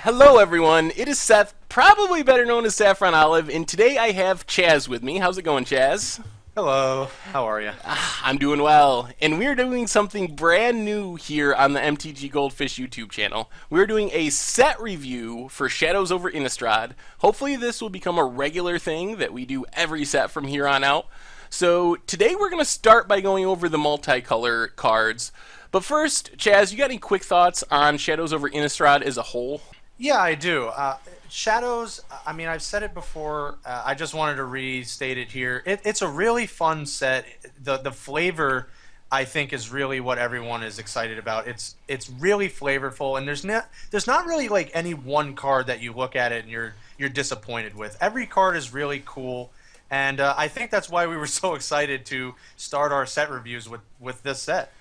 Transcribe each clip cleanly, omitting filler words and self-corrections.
Hello, everyone. It is Seth, probably better known as Saffron Olive, and today I have Chaz with me. How's it going, Chaz? Hello, how are you? I'm doing well, and we're doing something brand new here on the MTG Goldfish YouTube channel. We're doing a set review for Shadows over Innistrad. Hopefully, this will become a regular thing that we do every set from here on out. So, today we're going to start by going over the multicolor cards. But first, Chaz, you got any quick thoughts on Shadows over Innistrad as a whole? Yeah, I do. Shadows, I mean, I've said it before. I just wanted to restate it here. It's a really fun set. The flavor, I think, is really what everyone is excited about. It's really flavorful, and there's not really like any one card that you look at it and you're disappointed with. Every card is really cool, and I think that's why we were so excited to start our set reviews with this set.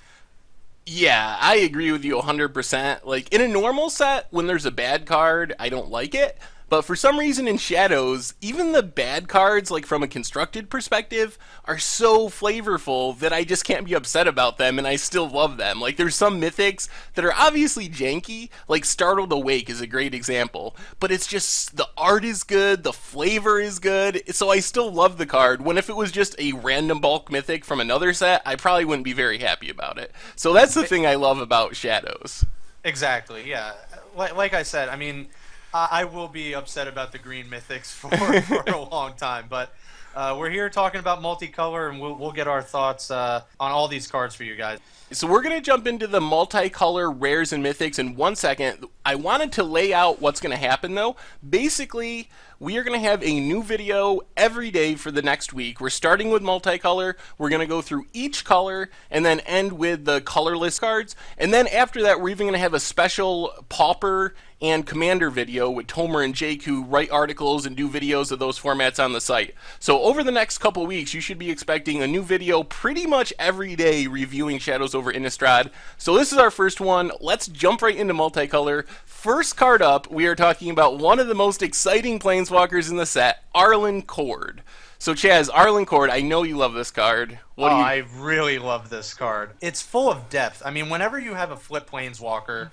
Yeah, I agree with you 100%. Like, in a normal set, when there's a bad card, I don't like it. But for some reason in Shadows, even the bad cards, like from a constructed perspective, are so flavorful that I just can't be upset about them and I still love them. Like, there's some mythics that are obviously janky, like Startled Awake is a great example. But it's just, the art is good, the flavor is good, so I still love the card. When if it was just a random bulk mythic from another set, I probably wouldn't be very happy about it. So that's the thing I love about Shadows. Exactly, yeah. Like I said, I mean, I will be upset about the green mythics for, for a long time, but we're here talking about multicolor, and we'll get our thoughts on all these cards for you guys. So we're going to jump into the multicolor rares and mythics in 1 second. I wanted to lay out what's going to happen though. Basically, we are going to have a new video every day for the next week. We're starting with multicolor. We're going to go through each color and then end with the colorless cards. And then after that, we're even going to have a special Pauper and Commander video with Tomer and Jake, who write articles and do videos of those formats on the site. So over the next couple weeks, you should be expecting a new video pretty much every day reviewing Shadows over Innistrad. So this is our first one. Let's jump right into multicolor. First card up, we are talking about one of the most exciting planeswalkers in the set, Arlinn Kord. So Chaz, Arlinn Kord, I know you love this card. What do you? I really love this card. It's full of depth. I mean, whenever you have a flip planeswalker,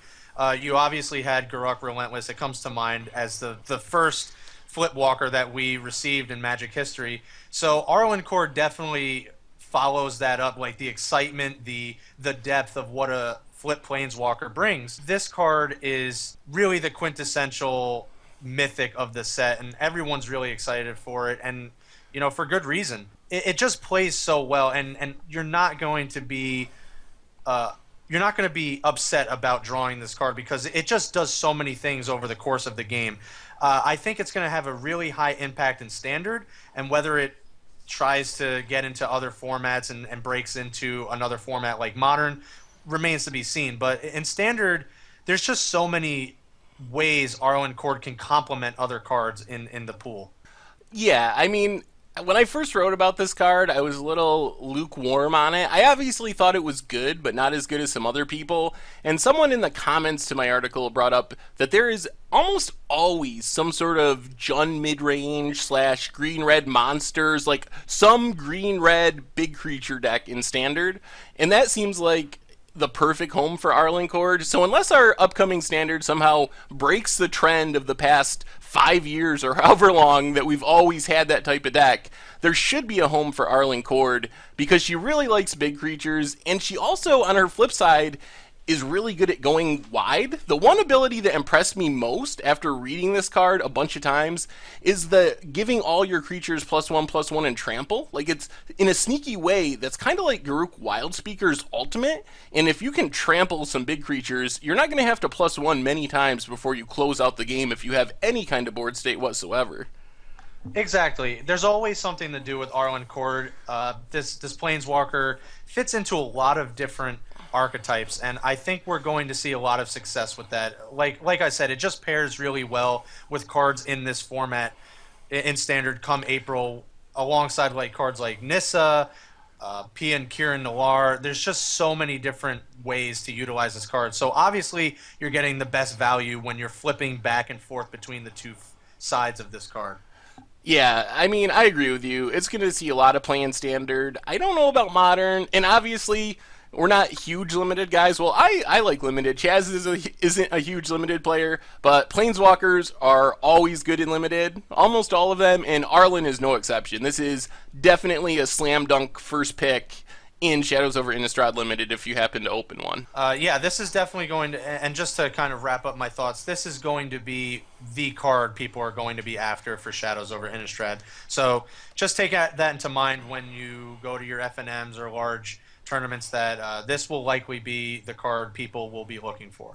you obviously had Garruk Relentless. It comes to mind as the first flip walker that we received in Magic history. So Arlinn Kord definitely follows that up, like the excitement, the depth of what a flip planeswalker brings. This card is really the quintessential mythic of the set, and everyone's really excited for it, and you know, for good reason. It just plays so well, and you're not going to be upset about drawing this card because it just does so many things over the course of the game. I think it's going to have a really high impact in Standard, and whether it tries to get into other formats and breaks into another format like Modern remains to be seen. But in Standard, there's just so many ways Arlinn Kord can complement other cards in the pool. Yeah, I mean, when I first wrote about this card, I was a little lukewarm on it. I obviously thought it was good, but not as good as some other people. And someone in the comments to my article brought up that there is almost always some sort of Jund mid-range slash green-red monsters, like some green-red big creature deck in Standard. And that seems like the perfect home for Arlinn Kord. So unless our upcoming standard somehow breaks the trend of the past 5 years or however long that we've always had that type of deck, there should be a home for Arlinn Kord because she really likes big creatures, and she also, on her flip side, is really good at going wide. The one ability that impressed me most after reading this card a bunch of times is the giving all your creatures +1/+1 and trample. Like, it's in a sneaky way that's kind of like Garruk Wildspeaker's ultimate. And if you can trample some big creatures, you're not going to have to +1 many times before you close out the game if you have any kind of board state whatsoever. Exactly. There's always something to do with Arlinn Kord. This planeswalker fits into a lot of different archetypes, and I think we're going to see a lot of success with that. Like I said, it just pairs really well with cards in this format in Standard come April, alongside like cards like Nissa, Pia and Kieran Noir. There's just so many different ways to utilize this card. So obviously, you're getting the best value when you're flipping back and forth between the two sides of this card. Yeah, I mean, I agree with you. It's going to see a lot of play in Standard. I don't know about Modern, and obviously, We're not huge limited guys. Well, I like limited. Chaz isn't a huge limited player, but Planeswalkers are always good in limited, almost all of them, and Arlinn is no exception. This is definitely a slam dunk first pick in Shadows over Innistrad Limited if you happen to open one. Yeah, this is definitely going to, and just to kind of wrap up my thoughts, this is going to be the card people are going to be after for Shadows over Innistrad. So just take that into mind when you go to your FNMs or large tournaments that this will likely be the card people will be looking for.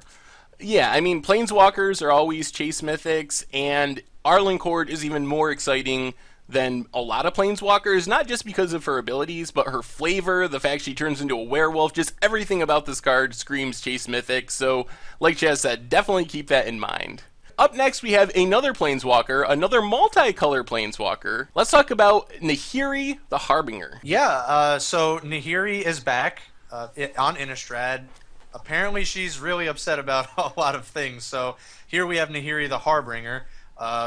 Yeah, I mean, Planeswalkers are always chase mythics, and Arlinn Kord is even more exciting than a lot of Planeswalkers, not just because of her abilities, but her flavor, the fact she turns into a werewolf, just everything about this card screams chase mythic, so like Chaz said, definitely keep that in mind. Up next, we have another Planeswalker, another multicolor Planeswalker. Let's talk about Nahiri, the Harbinger. Yeah, so Nahiri is back on Innistrad. Apparently, she's really upset about a lot of things. So here we have Nahiri, the Harbinger.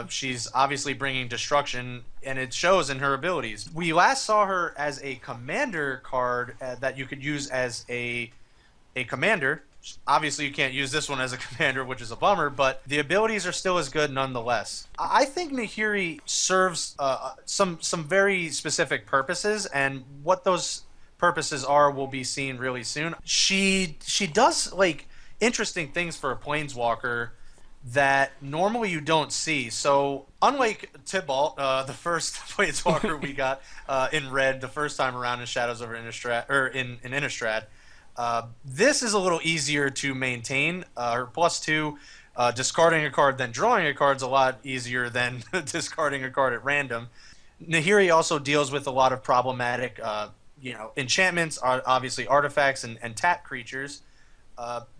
She's obviously bringing destruction, and it shows in her abilities. We last saw her as a commander card that you could use as a commander. Obviously, you can't use this one as a commander, which is a bummer, but the abilities are still as good nonetheless. I think Nahiri serves some very specific purposes, and what those purposes are will be seen really soon. She does like interesting things for a planeswalker that normally you don't see. So unlike Tybalt, the first planeswalker we got in red the first time around in Shadows over Innistrad, or in Innistrad, this is a little easier to maintain. Her +2, discarding a card then drawing a card is a lot easier than discarding a card at random. Nahiri also deals with a lot of problematic, enchantments, obviously artifacts and tap creatures.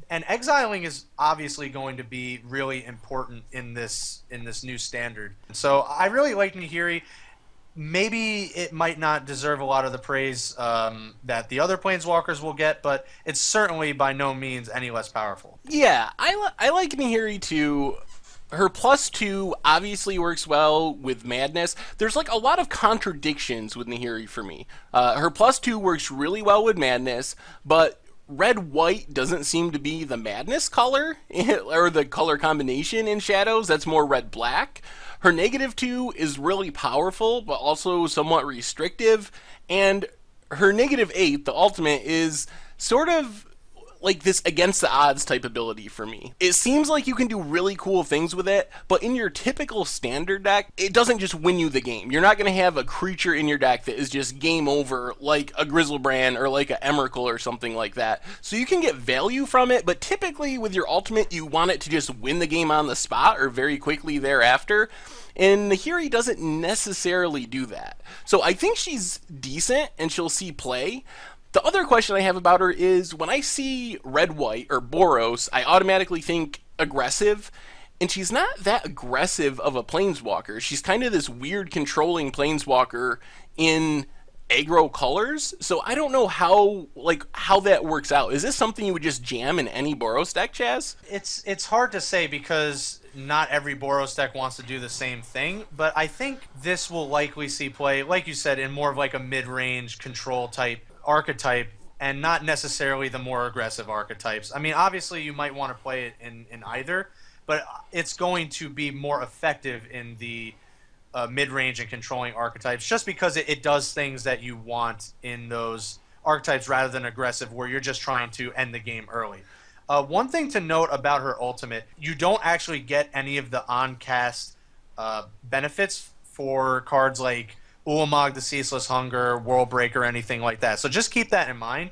And exiling is obviously going to be really important in this new standard. So I really like Nahiri. Maybe it might not deserve a lot of the praise that the other planeswalkers will get, but it's certainly by no means any less powerful. Yeah, I like Nahiri too. Her +2 obviously works well with Madness. There's like a lot of contradictions with Nahiri for me. Her +2 works really well with Madness, but red-white doesn't seem to be the Madness color, or the color combination in Shadows. That's more red-black. Her -2 is really powerful, but also somewhat restrictive. And her -8, the ultimate, is sort of like this against the odds type ability for me. It seems like you can do really cool things with it, but in your typical standard deck, it doesn't just win you the game. You're not going to have a creature in your deck that is just game over, like a Griselbrand or like a Emrakul or something like that. So you can get value from it, but typically with your ultimate, you want it to just win the game on the spot or very quickly thereafter. And Nahiri doesn't necessarily do that. So I think she's decent and she'll see play. The other question I have about her is when I see red-white or Boros, I automatically think aggressive, and she's not that aggressive of a planeswalker. She's kind of this weird controlling planeswalker in aggro colors, so I don't know how that works out. Is this something you would just jam in any Boros deck, Chaz? It's hard to say because not every Boros deck wants to do the same thing, but I think this will likely see play, like you said, in more of like a mid-range control type archetype and not necessarily the more aggressive archetypes. I mean, obviously you might want to play it in either, but it's going to be more effective in the mid-range and controlling archetypes just because it does things that you want in those archetypes rather than aggressive where you're just trying to end the game early. One thing to note about her ultimate, you don't actually get any of the on-cast benefits for cards like Ulamog, the Ceaseless Hunger, World Breaker, anything like that. So just keep that in mind.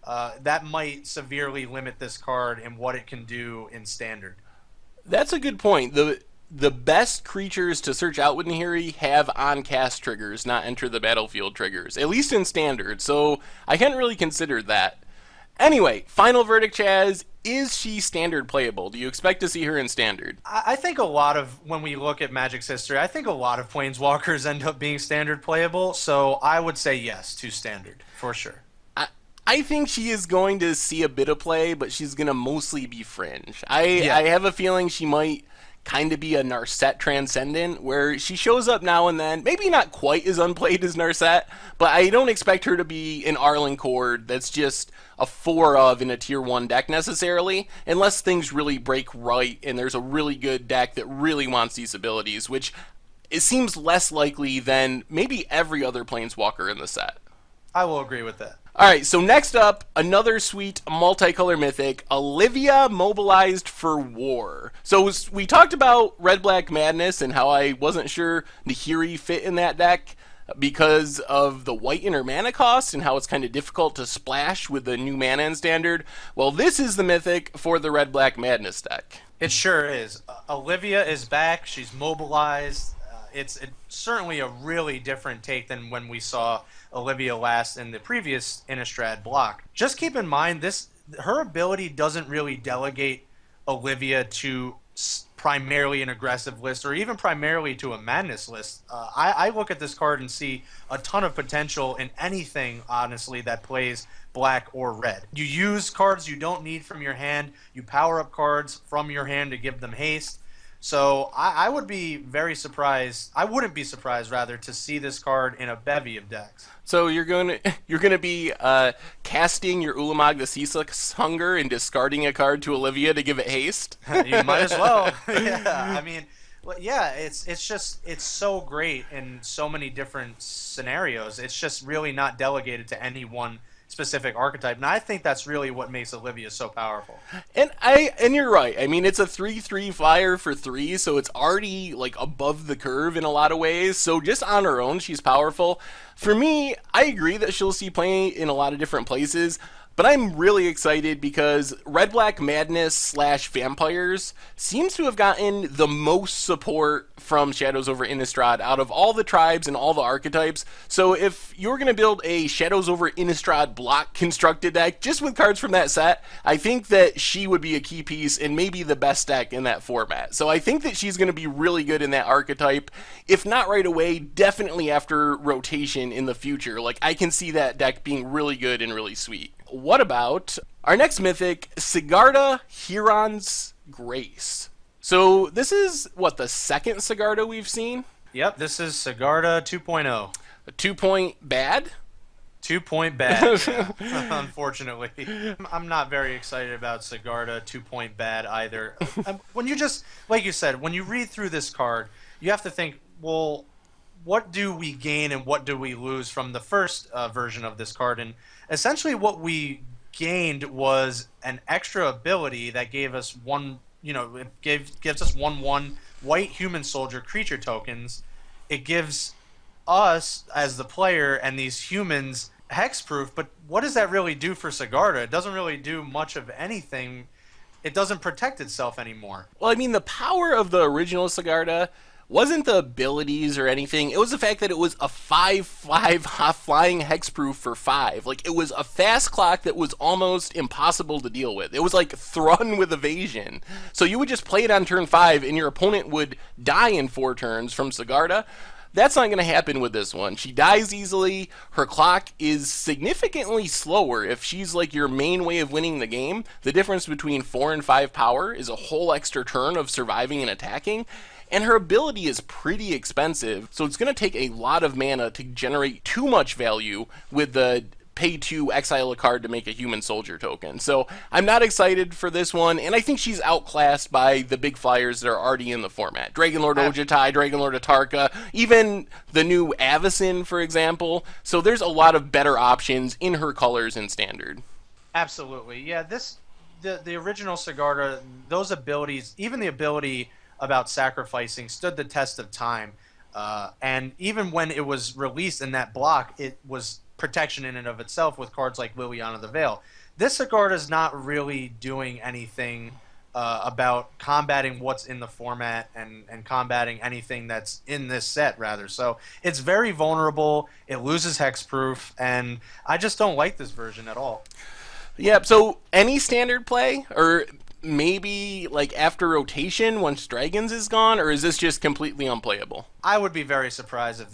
That might severely limit this card and what it can do in Standard. That's a good point. The best creatures to search out with Nahiri have on-cast triggers, not enter the battlefield triggers, at least in Standard, so I hadn't really considered that. Anyway, final verdict, Chaz. Is she Standard playable? Do you expect to see her in Standard? I think a lot of, when we look at Magic's history, I think a lot of Planeswalkers end up being Standard playable, so I would say yes to Standard, for sure. I think she is going to see a bit of play, but she's going to mostly be fringe. I have a feeling she might kind of be a Narset Transcendent, where she shows up now and then, maybe not quite as unplayed as Narset, but I don't expect her to be an Arlinn Kord that's just a 4 of in a tier 1 deck necessarily, unless things really break right and there's a really good deck that really wants these abilities, which it seems less likely than maybe every other Planeswalker in the set. I will agree with that. All right, so next up, another sweet multicolor mythic, Olivia Mobilized for War. So we talked about Red Black Madness and how I wasn't sure Nahiri fit in that deck because of the white inner mana cost and how it's kind of difficult to splash with the new mana in standard. Well, this is the mythic for the Red Black Madness deck. It sure is. Olivia is back. She's mobilized. It's certainly a really different take than when we saw Olivia last in the previous Innistrad block. Just keep in mind, her ability doesn't really delegate Olivia to primarily an aggressive list or even primarily to a madness list. I look at this card and see a ton of potential in anything, honestly, that plays black or red. You use cards you don't need from your hand. You power up cards from your hand to give them haste. So I would be very surprised. I wouldn't be surprised, rather, to see this card in a bevy of decks. So you're gonna be casting your Ulamog the Ceaseless Hunger and discarding a card to Olivia to give it haste. You might as well. Yeah, I mean, yeah, it's so great in so many different scenarios. It's just really not delegated to any one specific archetype, and I think that's really what makes Olivia so powerful. And you're right. I mean, it's a 3/3 flyer for 3, so it's already like above the curve in a lot of ways. So just on her own, she's powerful. For me, I agree that she'll see play in a lot of different places. But I'm really excited because Red Black Madness / Vampires seems to have gotten the most support from Shadows over Innistrad out of all the tribes and all the archetypes. So if you're going to build a Shadows over Innistrad block constructed deck just with cards from that set, I think that she would be a key piece and maybe the best deck in that format. So I think that she's going to be really good in that archetype. If not right away, definitely after rotation in the future. Like, I can see that deck being really good and really sweet. What about our next mythic, Sigarda, Heron's Grace? So this is, what, the second Sigarda we've seen? Yep, this is Sigarda 2.0. A 2-point bad? 2-point bad, unfortunately. I'm not very excited about Sigarda 2-point bad either. When you just, like you said, when you read through this card, you have to think, well, what do we gain and what do we lose from the first version of this card? And essentially what we gained was an extra ability that gave us gives us 1/1 white human soldier creature tokens. It gives us, as the player, and these humans hexproof, but what does that really do for Sigarda? It doesn't really do much of anything. It doesn't protect itself anymore. Well, I mean, the power of the original Sigarda wasn't the abilities or anything. It was the fact that it was a 5/5 flying hexproof for 5. Like, it was a fast clock that was almost impossible to deal with. It was like Thrun with evasion. So you would just play it on turn 5 and your opponent would die in 4 turns from Sigarda. That's not going to happen with this one. She dies easily. Her clock is significantly slower. If she's like your main way of winning the game, the difference between 4 and 5 power is a whole extra turn of surviving and attacking. And her ability is pretty expensive, so it's going to take a lot of mana to generate too much value with the pay to exile a card to make a human soldier token. So I'm not excited for this one, and I think she's outclassed by the big flyers that are already in the format. Dragonlord Ojutai, Dragonlord Atarka, even the new Avacyn, for example. So there's a lot of better options in her colors in Standard. Absolutely. Yeah, the original Sigarda, those abilities, even the ability about sacrificing, stood the test of time. And even when it was released in that block, it was protection in and of itself with cards like Liliana the Veil. This Sigarda is not really doing anything about combating what's in the format and combating anything that's in this set, rather. So it's very vulnerable. It loses hexproof, and I just don't like this version at all. Yeah, so any Standard play, or maybe like after rotation once Dragons is gone, or is this just completely unplayable? I would be very surprised if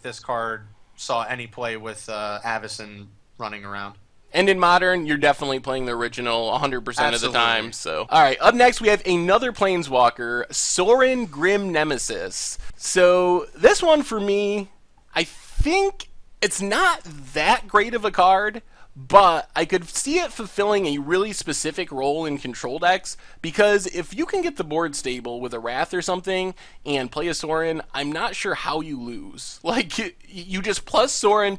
this card saw any play with Avacyn running around. And in Modern, you're definitely playing the original 100% of the time. Absolutely. So, all right. Up next, we have another Planeswalker, Sorin Grim Nemesis. So this one for me, I think it's not that great of a card, but I could see it fulfilling a really specific role in control decks because if you can get the board stable with a Wrath or something and play a Sorin, I'm not sure how you lose. Like, you just plus Sorin,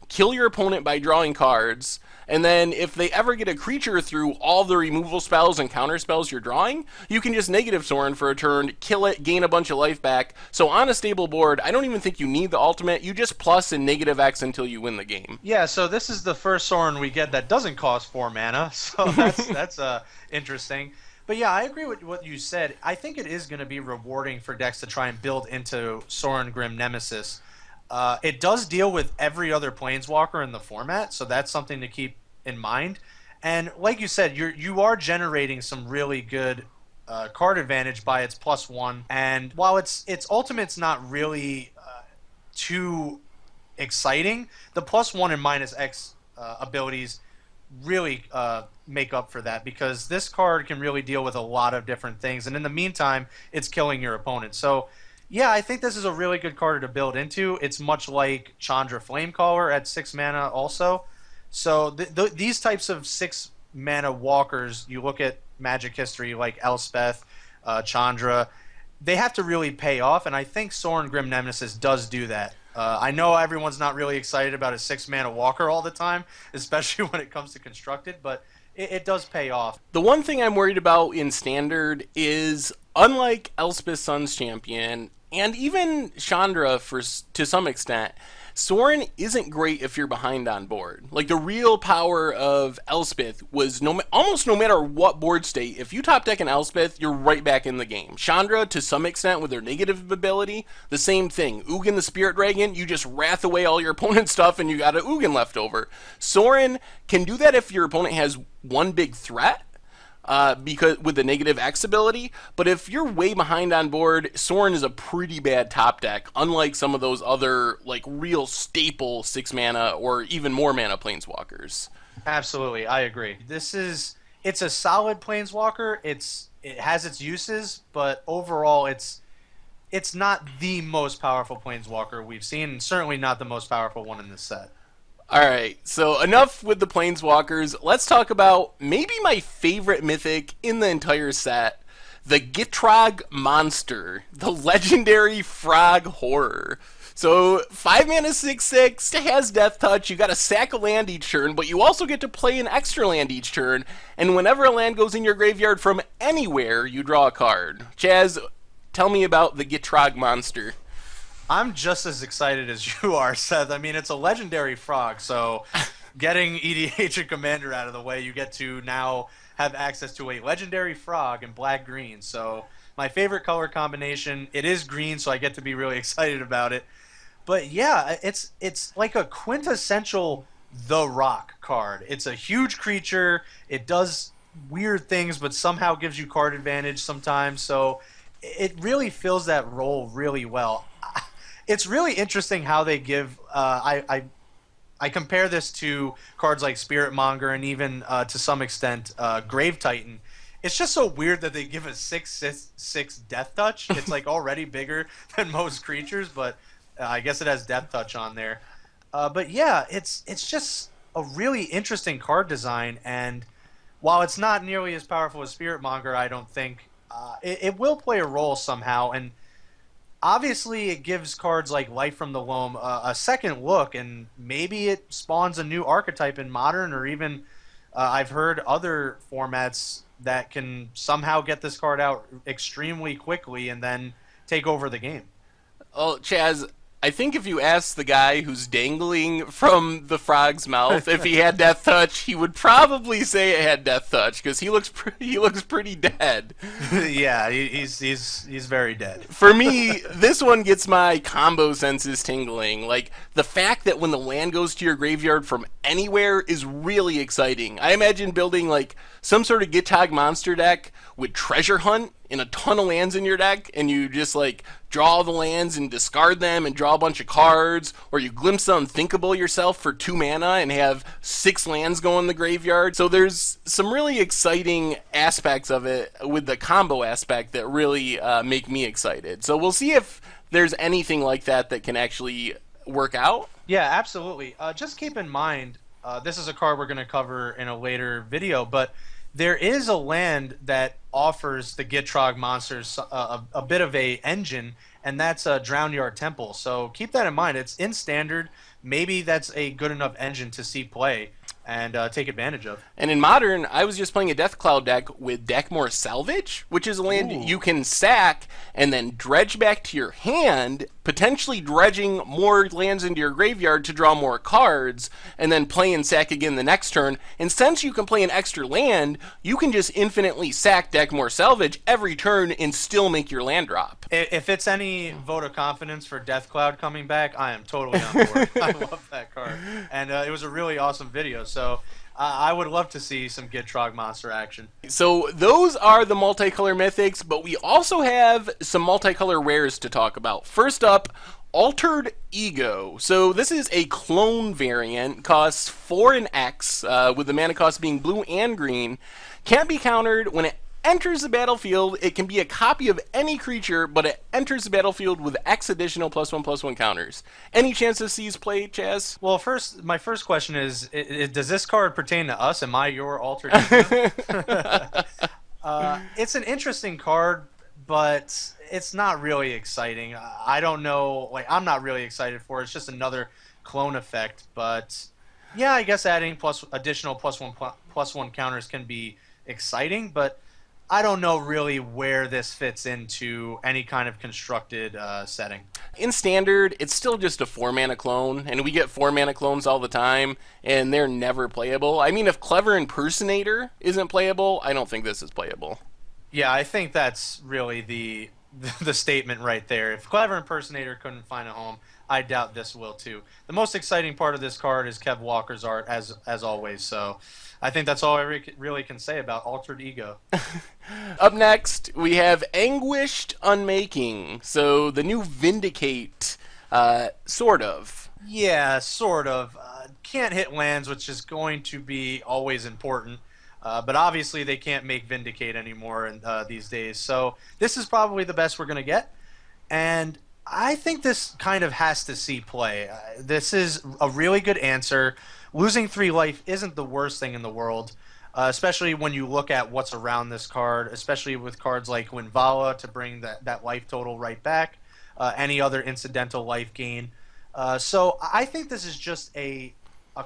kill your opponent by drawing cards, and then if they ever get a creature through all the removal spells and counter spells you're drawing, you can just negative Sorin for a turn, kill it, gain a bunch of life back. So on a stable board, I don't even think you need the ultimate. You just plus and negative X until you win the game. Yeah, so this is the first Sorin we get that doesn't cost 4 mana, so that's interesting. But yeah, I agree with what you said. I think it is going to be rewarding for decks to try and build into Sorin Grim Nemesis. It does deal with every other Planeswalker in the format, so that's something to keep in mind. And like you said, you are generating some really good card advantage by its +1. And while its ultimate's not really too exciting, the +1 and -X abilities really make up for that because this card can really deal with a lot of different things. And in the meantime, it's killing your opponent. So yeah, I think this is a really good card to build into. It's much like Chandra Flamecaller at 6 mana also. So these types of 6 mana walkers, you look at Magic history like Elspeth, Chandra, they have to really pay off, and I think Sorin Grim Nemesis does do that. I know everyone's not really excited about a 6 mana walker all the time, especially when it comes to constructed, but it does pay off. The one thing I'm worried about in Standard is, unlike Elspeth Sun's Champion, and even Chandra to some extent, Sorin isn't great if you're behind on board. Like, the real power of Elspeth was almost no matter what board state, if you top deck an Elspeth, you're right back in the game. Chandra, to some extent, with her negative ability, the same thing. Ugin the Spirit Dragon, you just wrath away all your opponent's stuff and you got a Ugin left over. Sorin can do that if your opponent has one big threat, because with the negative X ability, but if you're way behind on board, Sorin is a pretty bad top deck, unlike some of those other like real staple 6 mana or even more mana Planeswalkers. Absolutely, I agree. It's a solid Planeswalker. It has its uses, but overall it's not the most powerful Planeswalker we've seen, and certainly not the most powerful one in this set. Alright, so enough with the Planeswalkers. Let's talk about maybe my favorite mythic in the entire set, the Gitrog Monster, the legendary frog horror. So 5 mana 6/6 has Death Touch. You got to sack a land each turn, but you also get to play an extra land each turn. And whenever a land goes in your graveyard from anywhere, you draw a card. Chaz, tell me about the Gitrog Monster. I'm just as excited as you are, Seth. I mean, it's a legendary frog, so getting EDH and Commander out of the way, you get to now have access to a legendary frog in black-green. So my favorite color combination, it is green, so I get to be really excited about it. But yeah, it's like a quintessential The Rock card. It's a huge creature. It does weird things, but somehow gives you card advantage sometimes. So it really fills that role really well. It's really interesting how they give. I compare this to cards like Spirit Monger and even to some extent Grave Titan. It's just so weird that they give a 6/6 Death Touch. It's like already bigger than most creatures, but I guess it has Death Touch on there. But yeah, it's just a really interesting card design, and while it's not nearly as powerful as Spirit Monger, I don't think it will play a role somehow. And obviously, it gives cards like Life from the Loam a second look, and maybe it spawns a new archetype in Modern, or even I've heard other formats that can somehow get this card out extremely quickly and then take over the game. Oh, Chaz, I think if you ask the guy who's dangling from the frog's mouth if he had Death Touch, he would probably say it had Death Touch because he looks pretty dead. Yeah, he's very dead. For me, this one gets my combo senses tingling. Like, the fact that when the land goes to your graveyard from anywhere is really exciting. I imagine building like some sort of Gitrog Monster deck with Treasure Hunt and a ton of lands in your deck, and you just like draw the lands and discard them and draw a bunch of cards, or you glimpse the Unthinkable yourself for 2 mana and have 6 lands go in the graveyard. So there's some really exciting aspects of it with the combo aspect that really make me excited. So we'll see if there's anything like that that can actually work out. Yeah, absolutely. Just keep in mind, this is a card we're going to cover in a later video, but there is a land that offers the Gitrog Monsters a bit of a engine, and that's a Drownyard Temple. So keep that in mind. It's in Standard. Maybe that's a good enough engine to see play and take advantage of. And in Modern, I was just playing a Death Cloud deck with Deckmore Salvage, which is a land you can sack and then dredge back to your hand, potentially dredging more lands into your graveyard to draw more cards, and then play and sack again the next turn. And since you can play an extra land, you can just infinitely sack Deckmore Salvage every turn and still make your land drop. If it's any vote of confidence for Death Cloud coming back, I am totally on board. I love that card. And it was a really awesome video. So I would love to see some Gitrog Monster action. So those are the multicolor mythics, but we also have some multicolor rares to talk about. First up, Altered Ego. So this is a clone variant, costs 4 and X, with the mana cost being blue and green. Can't be countered. When it enters the battlefield, it can be a copy of any creature, but it enters the battlefield with X additional +1/+1 counters. Any chance this sees play, Chaz? Well, my first question is, does this card pertain to us? Am I your Altered Ego? It's an interesting card, but it's not really exciting. I don't know. Like, I'm not really excited for it. It's just another clone effect. But yeah, I guess adding additional +1/+1 counters can be exciting, but I don't know really where this fits into any kind of constructed setting. In Standard, it's still just a 4-mana clone, and we get 4-mana clones all the time, and they're never playable. I mean, if Clever Impersonator isn't playable, I don't think this is playable. Yeah, I think that's really the statement right there. If Clever Impersonator couldn't find a home, I doubt this will too. The most exciting part of this card is Kev Walker's art, as always, so I think that's all I really can say about Altered Ego. Up next, we have Anguished Unmaking. So the new Vindicate, sort of. Yeah, sort of. Can't hit lands, which is going to be always important. But obviously they can't make Vindicate anymore these days. So this is probably the best we're going to get. And I think this kind of has to see play. This is a really good answer. Losing 3 life isn't the worst thing in the world, especially when you look at what's around this card, especially with cards like Winvala to bring that life total right back, any other incidental life gain. So I think this is just a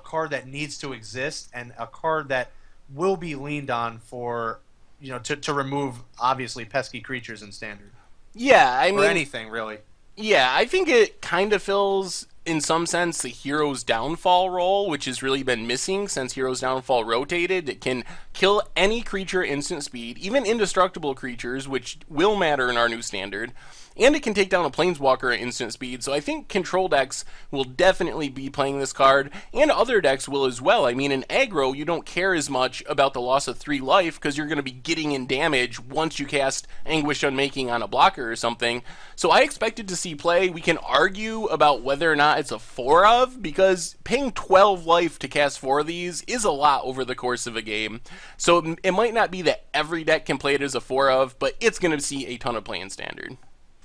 card that needs to exist, and a card that will be leaned on for, to remove, obviously, pesky creatures in Standard. Yeah, I mean, or anything, really. Yeah, I think it kind of fills, in some sense, the Hero's Downfall role, which has really been missing since Hero's Downfall rotated. It can kill any creature instant speed, even indestructible creatures, which will matter in our new Standard. And it can take down a Planeswalker at instant speed, so I think control decks will definitely be playing this card, and other decks will as well. I mean, in aggro, you don't care as much about the loss of 3 life, because you're going to be getting in damage once you cast Anguished Unmaking on a blocker or something. So I expected to see play. We can argue about whether or not it's a 4 of, because paying 12 life to cast 4 of these is a lot over the course of a game. So it might not be that every deck can play it as a 4 of, but it's going to see a ton of play in Standard.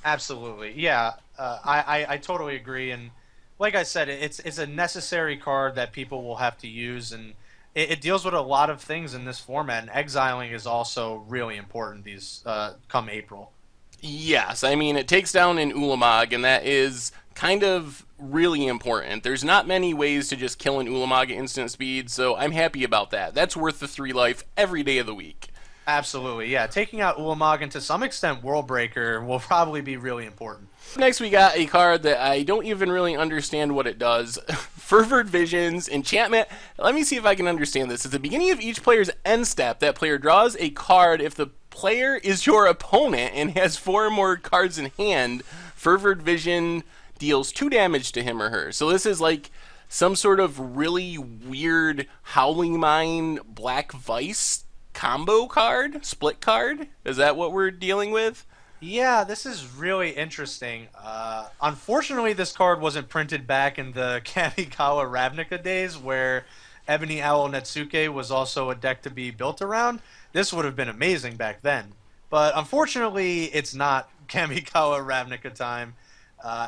Absolutely, yeah. I totally agree, and like I said, it's a necessary card that people will have to use, and it deals with a lot of things in this format. And exiling is also really important these come April. Yes, I mean, it takes down an Ulamog, and that is kind of really important. There's not many ways to just kill an Ulamog at instant speed, so I'm happy about that. That's worth the 3 life every day of the week. Absolutely, yeah. Taking out Ulamog and to some extent Worldbreaker will probably be really important. Next, we got a card that I don't even really understand what it does. Fervent Visions, enchantment. Let me see if I can understand this. At the beginning of each player's end step, that player draws a card. If the player is your opponent and has 4 or more cards in hand, Fervent Vision deals 2 damage to him or her. So this is like some sort of really weird Howling Mine Black Vice combo card, split card. Is that what we're dealing with? Yeah, this is really interesting. Unfortunately, this card wasn't printed back in the Kamikawa Ravnica days where Ebony Owl Netsuke was also a deck to be built around. This would have been amazing back then. But unfortunately, it's not Kamikawa Ravnica time.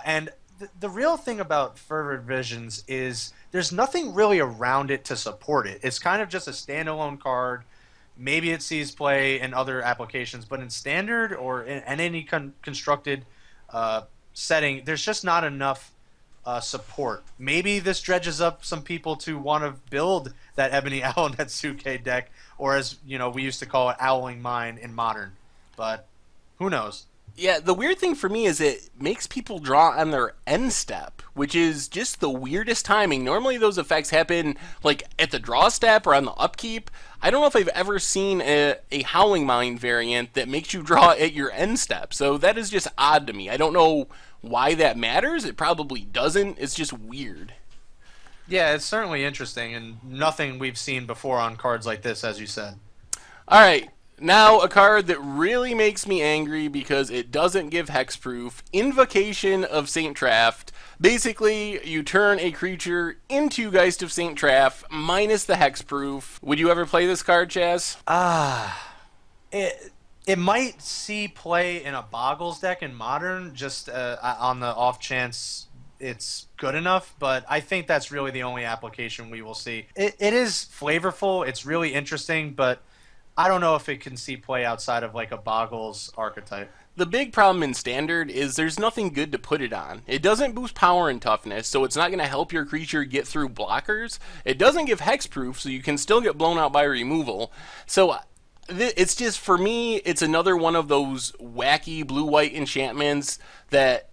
And the real thing about Fervid Visions is there's nothing really around it to support it. It's kind of just a standalone card. Maybe it sees play in other applications, but in standard or in any constructed setting, there's just not enough support. Maybe this dredges up some people to want to build that Ebony Owl Netsuke deck, or as we used to call it, Owling Mine in Modern. But who knows? Yeah, the weird thing for me is it makes people draw on their end step, which is just the weirdest timing. Normally those effects happen like at the draw step or on the upkeep. I don't know if I've ever seen a Howling Mine variant that makes you draw at your end step. So that is just odd to me. I don't know why that matters. It probably doesn't. It's just weird. Yeah, it's certainly interesting and nothing we've seen before on cards like this, as you said. All right. Now, a card that really makes me angry because it doesn't give hexproof. Invocation of St. Traft. Basically, you turn a creature into Geist of St. Traft minus the hexproof. Would you ever play this card, Chaz? It might see play in a Boggles deck in Modern, just on the off chance it's good enough, but I think that's really the only application we will see. It is flavorful, it's really interesting, but I don't know if it can see play outside of like a Boggles archetype. The big problem in Standard is there's nothing good to put it on. It doesn't boost power and toughness, so it's not going to help your creature get through blockers. It doesn't give hexproof, so you can still get blown out by removal. So it's just, for me, it's another one of those wacky blue-white enchantments that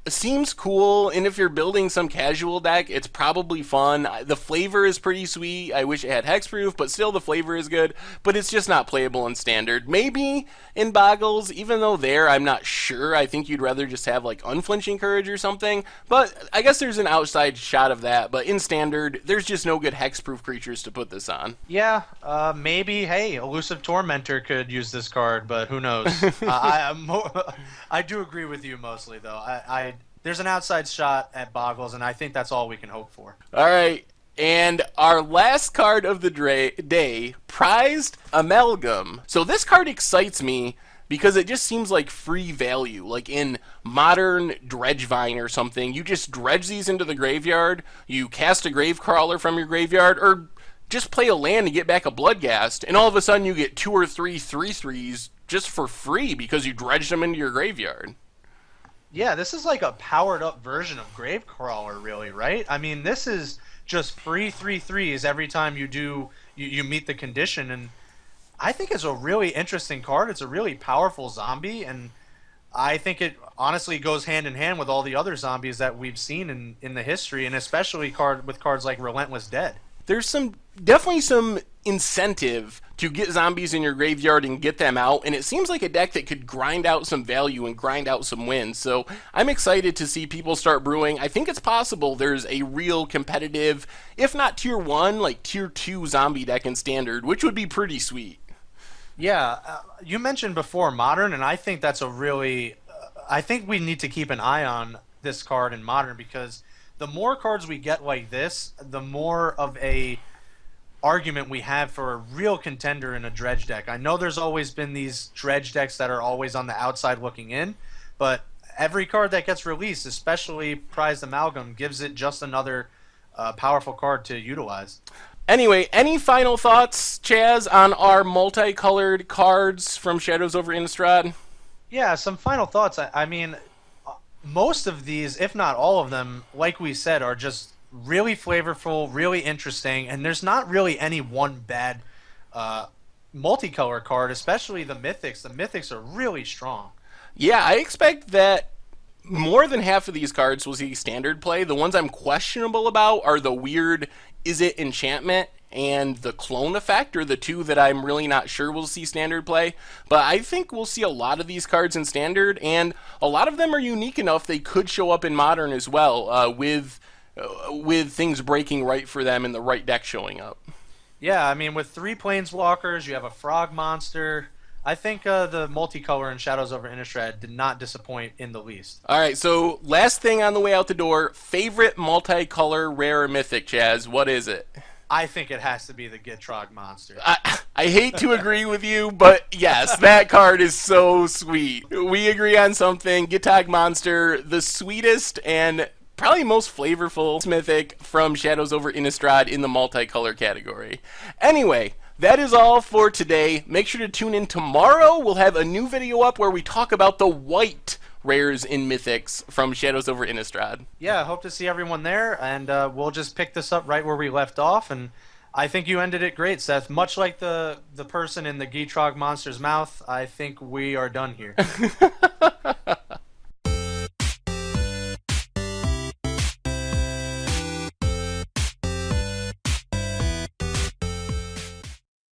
seems cool, and if you're building some casual deck, it's probably fun. The flavor is pretty sweet. I wish it had hexproof, but still the flavor is good, but it's just not playable in Standard. Maybe in Boggles, even though there I'm not sure. I think you'd rather just have like Unflinching Courage or something, but I guess there's an outside shot of that. But in Standard, there's just no good hexproof creatures to put this on. Yeah, maybe, hey, Elusive Tormentor could use this card, but who knows? I do agree with you mostly, though. There's an outside shot at Boggles, and I think that's all we can hope for. All right, and our last card of the day, Prized Amalgam. So this card excites me because it just seems like free value. Like in Modern Dredgevine or something, you just dredge these into the graveyard, you cast a Gravecrawler from your graveyard, or just play a land to get back a Bloodghast, and all of a sudden you get 2 or 3 3/3s just for free because you dredged them into your graveyard. Yeah, this is like a powered up version of Gravecrawler, really, right? I mean, this is just free 3/3s every time you meet the condition, and I think it's a really interesting card. It's a really powerful zombie, and I think it honestly goes hand in hand with all the other zombies that we've seen in the history, and especially with cards like Relentless Dead. There's definitely some incentive to get zombies in your graveyard and get them out, and it seems like a deck that could grind out some value and grind out some wins. So I'm excited to see people start brewing. I think it's possible there's a real competitive, if not tier 1, like tier 2 zombie deck in Standard, which would be pretty sweet. Yeah, you mentioned before Modern, and I think that's a really... I think we need to keep an eye on this card in Modern, because the more cards we get like this, the more of a argument we have for a real contender in a dredge deck. I know there's always been these dredge decks that are always on the outside looking in, but every card that gets released, especially Prized Amalgam, gives it just another powerful card to utilize. Anyway, any final thoughts, Chaz, on our multicolored cards from Shadows over Innistrad? Yeah, some final thoughts. I mean, most of these, if not all of them, like we said, are just really flavorful, really interesting, and there's not really any one bad multicolor card, especially the Mythics. The Mythics are really strong. Yeah, I expect that more than half of these cards will see Standard play. The ones I'm questionable about are the weird Is It Enchantment and the Clone Effect, are the two that I'm really not sure will see Standard play. But I think we'll see a lot of these cards in Standard, and a lot of them are unique enough they could show up in Modern as well, with things breaking right for them and the right deck showing up. Yeah, I mean, with 3 planeswalkers, you have a frog monster. I think the multicolor in Shadows over Innistrad did not disappoint in the least. All right, so last thing on the way out the door, favorite multicolor rare or mythic, Chaz, what is it? I think it has to be the Gitrog Monster. I hate to agree with you, but yes, that card is so sweet. We agree on something. Gitrog Monster, the sweetest and probably most flavorful mythic from Shadows over Innistrad in the multicolor category. Anyway, that is all for today. Make sure to tune in tomorrow. We'll have a new video up where we talk about the white rares in mythics from Shadows over Innistrad. Yeah, I hope to see everyone there, and we'll just pick this up right where we left off. And I think you ended it great, Seth. Much like the person in the Gitrog Monster's mouth, I think we are done here.